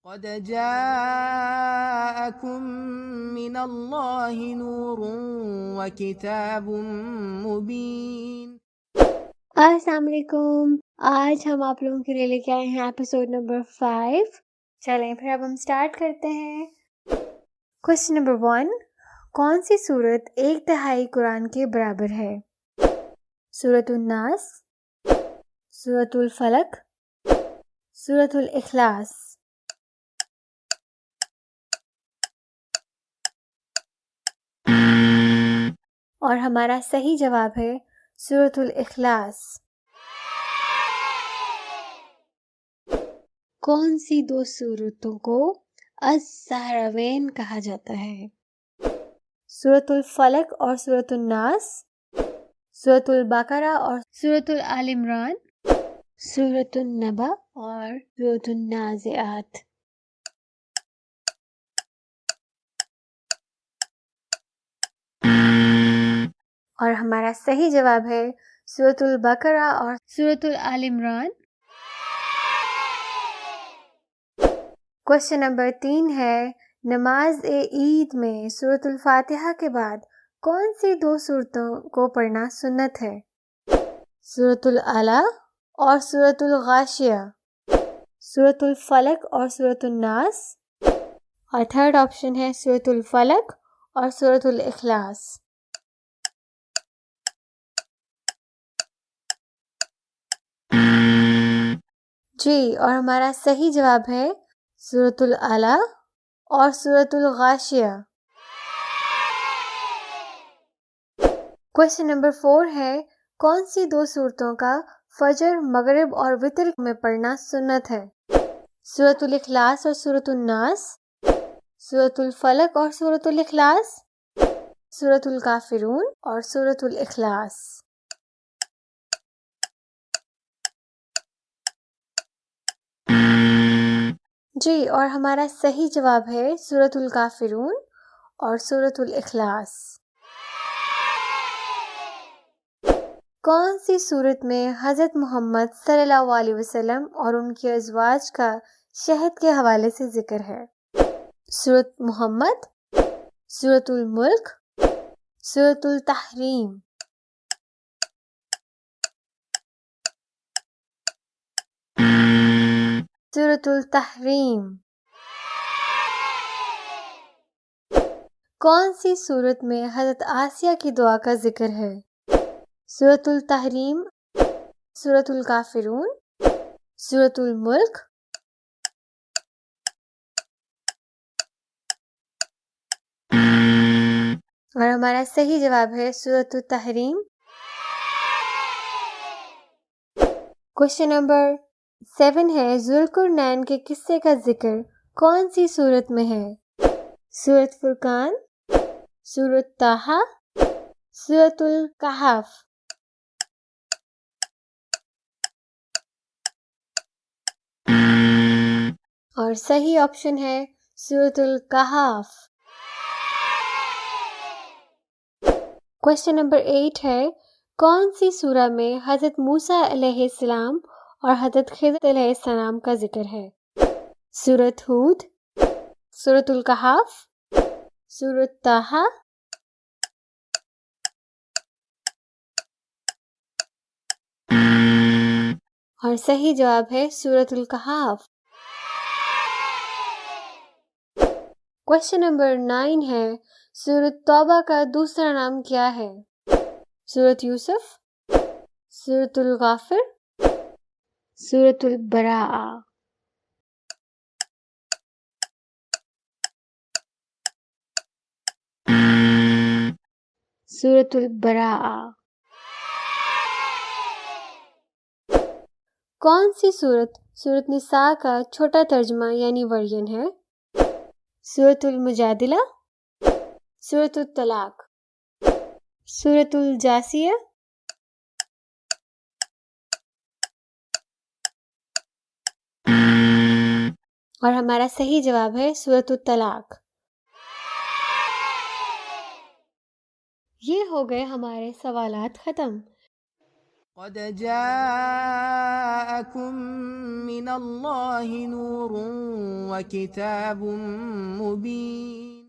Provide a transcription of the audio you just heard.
قد جاءكم من اللہ نور وکتاب مبین۔ السلام علیکم۔ آج ہم آپ لوگوں کے لیے لے کے آئے ہیں ایپیسوڈ نمبر 5۔ چلیں پھر اب ہم سٹارٹ کرتے ہیں۔ کوسچن نمبر 1، کون سی سورت 1/3 قرآن کے برابر ہے؟ سورۃ الناس، سورۃ الفلق، سورۃ الاخلاص۔ اور ہمارا صحیح جواب ہے سورۃ الاخلاص۔ کون سی 2 سورتوں کو الزہراوین کہا جاتا ہے؟ سورۃ الفلق اور سورۃ الناس، سورۃ البقرہ اور سورۃ آل عمران، سورۃ النبأ اور سورۃ النازعات۔ اور ہمارا صحیح جواب ہے سورۃ البقرہ اور سورۃ آل عمران۔ کوسچن نمبر 3 ہے، نماز عید میں سورۃ الفاتحہ کے بعد کون سی 2 سورتوں کو پڑھنا سنت ہے؟ سورۃ الاعلیٰ اور سورۃ الغاشیہ، سورۃ الفلق اور سورۃ الناس، اور تھرڈ آپشن ہے سورۃ الفلق اور سورۃ الاخلاص۔ جی، اور ہمارا صحیح جواب ہے سورۃ الاعلیٰ اور سورۃ الغاشیہ۔ کوسچن نمبر 4 ہے، کون سی 2 سورتوں کا فجر، مغرب اور وتر میں پڑھنا سنت ہے؟ سورۃ الاخلاص اور سورۃ الناس، سورۃ الفلق اور سورۃ الاخلاص، سورۃ الکافرون اور سورۃ الاخلاص۔ جی، اور ہمارا صحیح جواب ہے سورۃ الکافرون اور سورۃ الاخلاص۔ کون سی سورت میں حضرت محمد صلی اللہ علیہ وسلم اور ان کے ازواج کا شہد کے حوالے سے ذکر ہے؟ سورۃ محمد، سورۃ الملک، سورۃ التحریم۔ سورۃ التحریم۔ کون سی سورت میں حضرت آسیہ کی دعا کا ذکر ہے؟ سورۃ التحریم، سورۃ الکافرون، سورۃ الملک، اور ہمارا صحیح جواب ہے سورۃ التحریم۔ کوسچن نمبر 7 ہے، ذوالقرنین کے قصے کا ذکر کون سی سورت میں ہے؟ سورۃ فرقان، سورۃ طٰہٰ، سورۃ الکہف۔ اور صحیح آپشن ہے سورۃ الکہف۔ کوسچن نمبر 8 ہے، کون سی سورہ میں حضرت موسیٰ علیہ السلام اور حضرت خضر علیہ السلام کا ذکر ہے؟ سورۃ ہود، سورۃ الکہف، سورۃ طٰہٰ، اور صحیح جواب ہے سورۃ الکہف۔ کوسچن نمبر 9 ہے، سورۃ توبہ کا دوسرا نام کیا ہے؟ سورۃ یوسف، سورۃ الغافر، سورۃ البراءہ۔ سورۃ البراءہ۔ کون سی سورۃ نساء کا چھوٹا ترجمہ یعنی ورژن ہے؟ سورۃ المجادلہ، سورۃ الطلاق، سورۃ الجاثیہ، اور ہمارا صحیح جواب ہے سورۃ الطلاق۔ یہ ہو گئے ہمارے سوالات ختم۔ قد جاءكم من الله نور وكتاب مبين